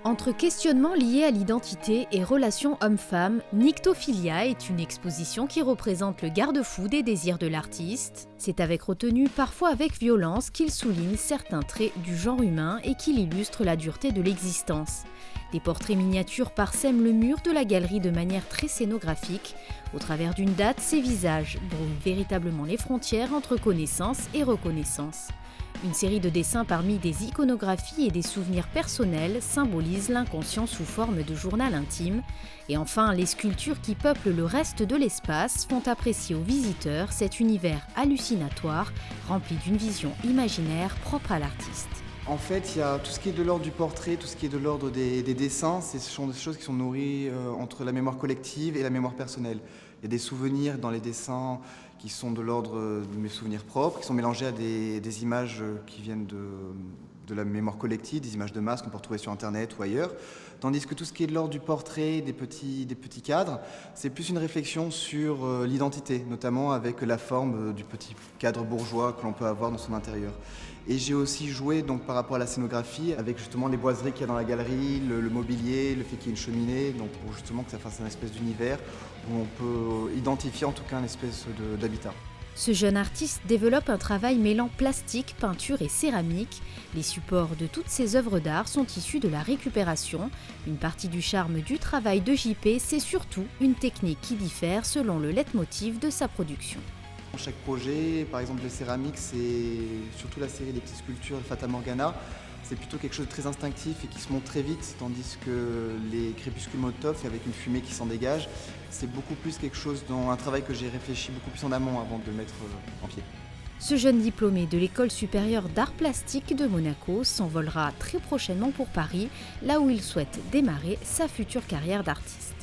Entre questionnements liés à l'identité et relations hommes-femmes, Nyctophilia est une exposition qui représente le garde-fou des désirs de l'artiste. C'est avec retenue, parfois avec violence, qu'il souligne certains traits du genre humain et qu'il illustre la dureté de l'existence. Des portraits miniatures parsèment le mur de la galerie de manière très scénographique. Au travers d'une date, ces visages brouillent véritablement les frontières entre connaissance et reconnaissance. Une série de dessins parmi des iconographies et des souvenirs personnels symbolise l'inconscient sous forme de journal intime. Et enfin, les sculptures qui peuplent le reste de l'espace font apprécier aux visiteurs cet univers hallucinatoire, rempli d'une vision imaginaire propre à l'artiste. En fait, il y a tout ce qui est de l'ordre du portrait, tout ce qui est de l'ordre des dessins, ce sont des choses qui sont nourries entre la mémoire collective et la mémoire personnelle. Il y a des souvenirs dans les dessins qui sont de l'ordre de mes souvenirs propres, qui sont mélangés à des images qui viennent de la mémoire collective, des images de masse qu'on peut retrouver sur Internet ou ailleurs. Tandis que tout ce qui est de l'ordre du portrait, des petits cadres, c'est plus une réflexion sur l'identité, notamment avec la forme du petit cadre bourgeois que l'on peut avoir dans son intérieur. Et j'ai aussi joué donc, par rapport à la scénographie avec justement les boiseries qu'il y a dans la galerie, le mobilier, le fait qu'il y ait une cheminée, donc pour justement que ça fasse un espèce d'univers où on peut identifier en tout cas une espèce d'habitat. Ce jeune artiste développe un travail mêlant plastique, peinture et céramique. Les supports de toutes ses œuvres d'art sont issus de la récupération. Une partie du charme du travail de JP, c'est surtout une technique qui diffère selon le leitmotiv de sa production. Chaque projet, par exemple les céramiques, c'est surtout la série des petites sculptures de Fata Morgana, c'est plutôt quelque chose de très instinctif et qui se monte très vite, tandis que les crépuscules Molotov, avec une fumée qui s'en dégage, c'est beaucoup plus quelque chose dans un travail que j'ai réfléchi beaucoup plus en amont avant de le mettre en pied. Ce jeune diplômé de l'École supérieure d'art plastique de Monaco s'envolera très prochainement pour Paris, là où il souhaite démarrer sa future carrière d'artiste.